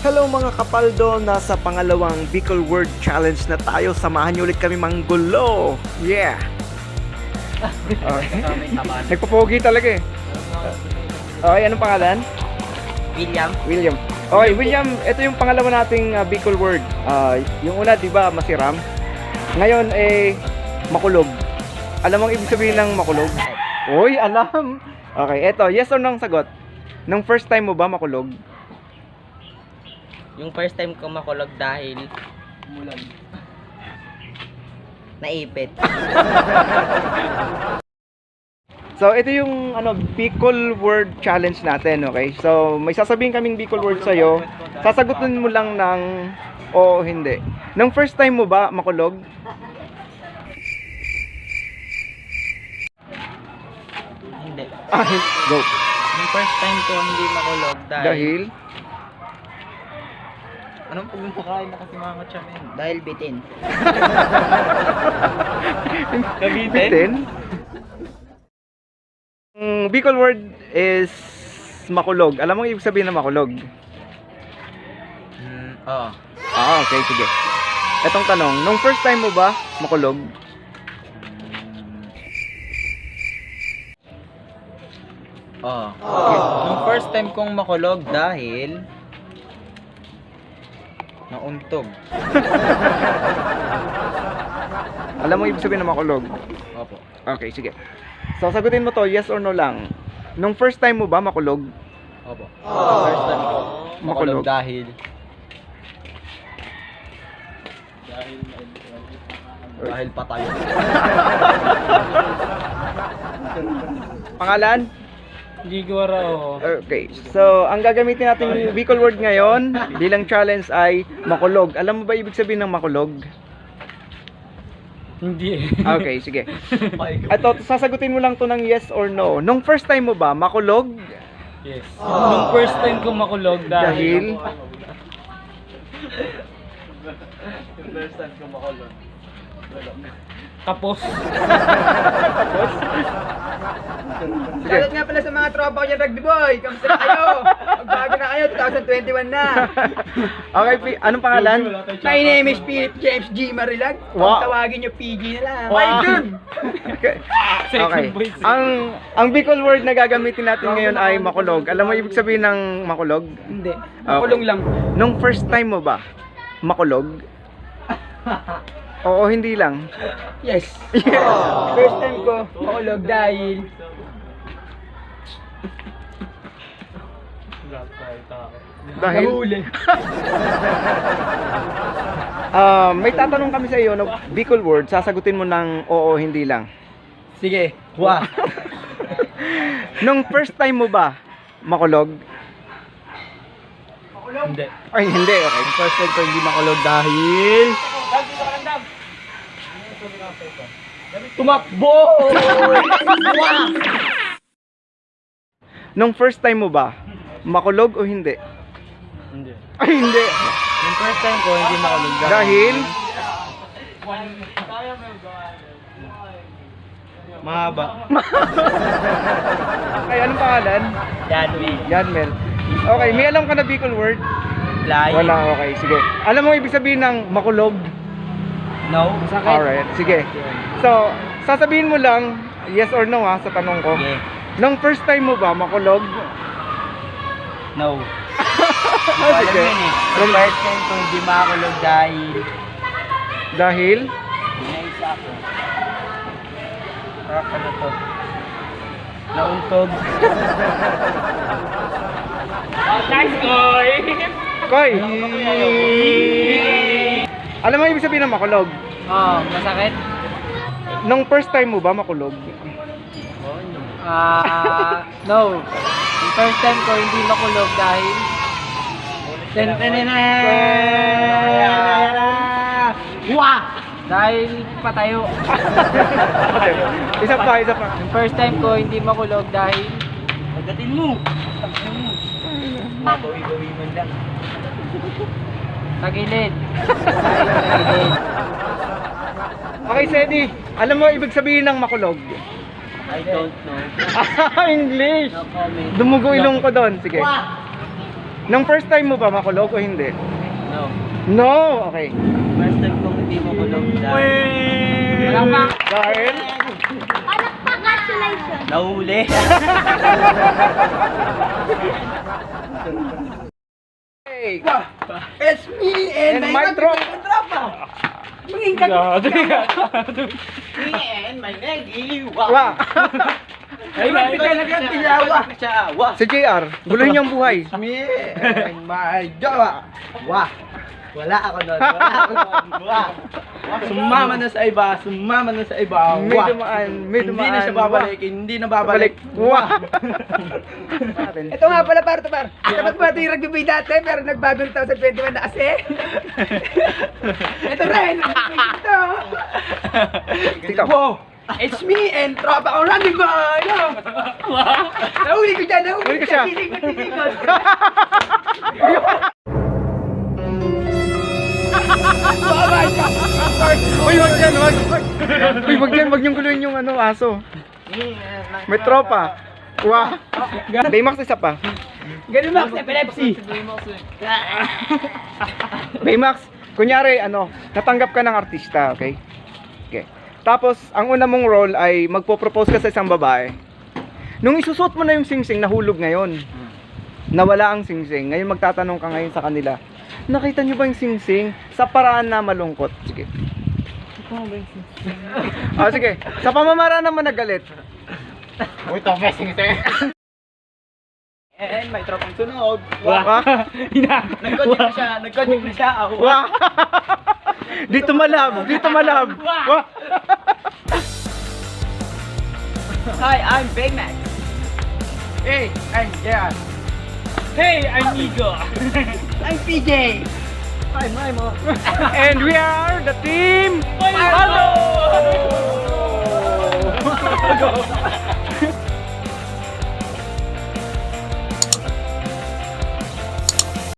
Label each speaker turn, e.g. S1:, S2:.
S1: Hello mga kapaldo, nasa pangalawang Bicol Word Challenge na tayo. Samahan niyo ulit kami manggulo. Yeah. Okay. Nagpapogi talaga eh. Okay, anong pangalan? William. Okay, William, ito yung pangalawa nating Bicol Word. Yung una, di ba, masiram? Ngayon, makulog. Alam mo ang ibig sabihin ng makulog? Uy, alam. Okay, eto, yes or no ang sagot? Nung first time mo ba makulog?
S2: Yung first time ko makulog dahil naipit.
S1: So, ito yung Bicol Word Challenge natin, okay? So, may sasabihin kaming Bicol Word sa'yo. Sasagutin mo lang ng o hindi. Nung first time mo ba makulog?
S2: Hindi.
S1: Go.
S2: Yung first time ko hindi makulog
S1: Dahil?
S2: Anong pagmumakain na kasi mga kotsamin? Dahil bitin.
S1: Bitin? Bicol word is makulog. Alam mo ibig sabihin ng makulog?
S2: Oo.
S1: Okay, sige. Etong tanong, nung first time mo ba makulog?
S2: Oo. Yung first time kong makulog dahil nauntog.
S1: Alam mo ibig sabihin ng makulog?
S2: Opo.
S1: Okay, sige. So, sagutin mo to, yes or no lang. Nung first time mo ba makulog?
S2: Opo. First time ko
S1: Makulog.
S2: makulog dahil patay.
S1: Pangalan?
S2: Giguaro.
S1: Okay. So, ang gagamitin natin Bicol word ngayon bilang challenge ay makulog. Alam mo ba ibig sabihin ng makulog?
S2: Hindi.
S1: Okay, sige. Ito, sasagutin mo lang to ng yes or no. Nung first time mo ba makulog?
S2: Yes. Nung first time ko makulog
S1: Dahil?
S2: first time ko makulog. Tapos.
S1: Sige.
S3: Shoutout nga pala sa mga tropa ko dyan, Rugby Boy. Kamusta na kayo? Magbago na kayo, 2021 na.
S1: Okay, anong pangalan?
S3: My name is Philip James G. Marilag.
S1: Wow.
S3: Kung tawagin nyo, PG na lang.
S1: Wow.
S3: Why dun?
S1: Okay. Ang Bicol word na gagamitin natin ngayon ay makulog. Alam mo ibig sabihin ng makulog?
S3: Hindi. Makulong lang.
S1: Nung first time mo ba makulog? Oo, hindi lang.
S3: Yes. First time ko makulog dahil
S1: Dahil
S3: nahuli.
S1: may tatanong kami sa iyo no Bicol word, sasagutin mo ng oo, hindi lang.
S3: Sige. Wa.
S1: Nung first time mo ba makulog?
S2: Hindi.
S1: Ay, hindi. Okay.
S2: First time ko hindi makulog dahil tumakbo.
S1: Nung first time mo ba makulog o hindi?
S2: Hindi.
S1: Ay, hindi.
S2: Yung first time ko hindi makulog
S1: Dahil
S2: mahaba.
S1: ay, anong pangalan?
S2: Danby.
S1: Janmel. Okay, may alam ka na Bicol word?
S2: Fly.
S1: Wala, okay, sige. Alam mo ibig sabihin ng makulog?
S2: No.
S1: Alright, sige. So, sasabihin mo lang yes or no sa tanong ko.
S2: Yeah.
S1: Nung first time mo ba makulog?
S2: No.
S1: Sige.
S2: Yung first time ko hindi makulog dahil
S1: Dahil?
S2: binaisa ako. Ano to? Nauntog. Nice boy!
S1: Koy! Alam mo ibig sabihin ng makulog?
S2: Oh, masakit?
S1: Nung first time mo ba makulog?
S2: No. Yung first time ko hindi makulog dahil Wah! Dahil patayo.
S1: Isa pa.
S2: Yung first time ko hindi makulog dahil agatin mo. Mabawi-bawi man lang. Tagilid. Dahil tagilid.
S1: Okay, Sedi. Alam mo ibig sabihin ng makulog?
S2: I don't know.
S1: English!
S2: No comment.
S1: Dumugo ilong ko doon. Sige. Nung first time mo ba makulog o hindi?
S2: No.
S1: No! Okay.
S2: First time kong hindi makulog dahil...
S1: Dahil?
S4: Congratulations!
S2: Nahuli.
S1: Hey!
S3: It's me and,
S1: And my tropa.
S3: Maging kag...
S2: And my negi.
S1: Wow!
S3: Ay, magpitalagang tiyawa.
S1: Si JR, guluhin niyo ang buhay.
S3: Me and my jowa. Wah! Wala ako doon. Wala ako doon. Wah! Sumama na sa iba. Sumama na sa iba.
S1: May
S3: Wah!
S1: dumaan, may
S3: Hindi
S1: dumaan.
S3: na siya babalik. Hindi na babalik.
S1: Wah!
S3: Ito nga pala par. Dapat ba ito yung rugby dati pero nagbago ng 2021 na kasi. Ito rin. Ito.
S1: Tito.
S3: Wow! It's me and tropa kong running boy! Nahuli ko dyan!
S1: Nahuli ko siya.
S3: Tisikot.
S1: Uy, wag dyan, wag! Uy, wag dyan, wag niyong guluhin yung ano, aso. May tropa. Wah! Baymax isa pa.
S3: Ganun Max, epilepsy.
S1: Baymax, kunyari, ano, natanggap ka ng artista, okay? Okay. Tapos, ang una mong role ay magpo-propose ka sa isang babae. Nung isusot mo na yung singsing, nahulog ngayon. Nawala ang singsing. Ngayon magtatanong ka ngayon sa kanila, nakita niyo ba yung singsing sa paraan na malungkot? Sige. Ah, sige. Sa pamamaraan naman nagalit.
S2: Uy, ito may singsing.
S3: And may tropang sunog.
S1: Wah!
S3: Nag-convict na siya. Nag-convict na siya.
S1: Wah! Dito malab! Dito malab! Wah!
S3: Hi, I'm Big Mac. Hey, I'm Jeff.
S2: Hey, I'm Igor.
S3: I'm PJ.
S2: Hi, Maimo.
S1: And we are the team
S2: Hello!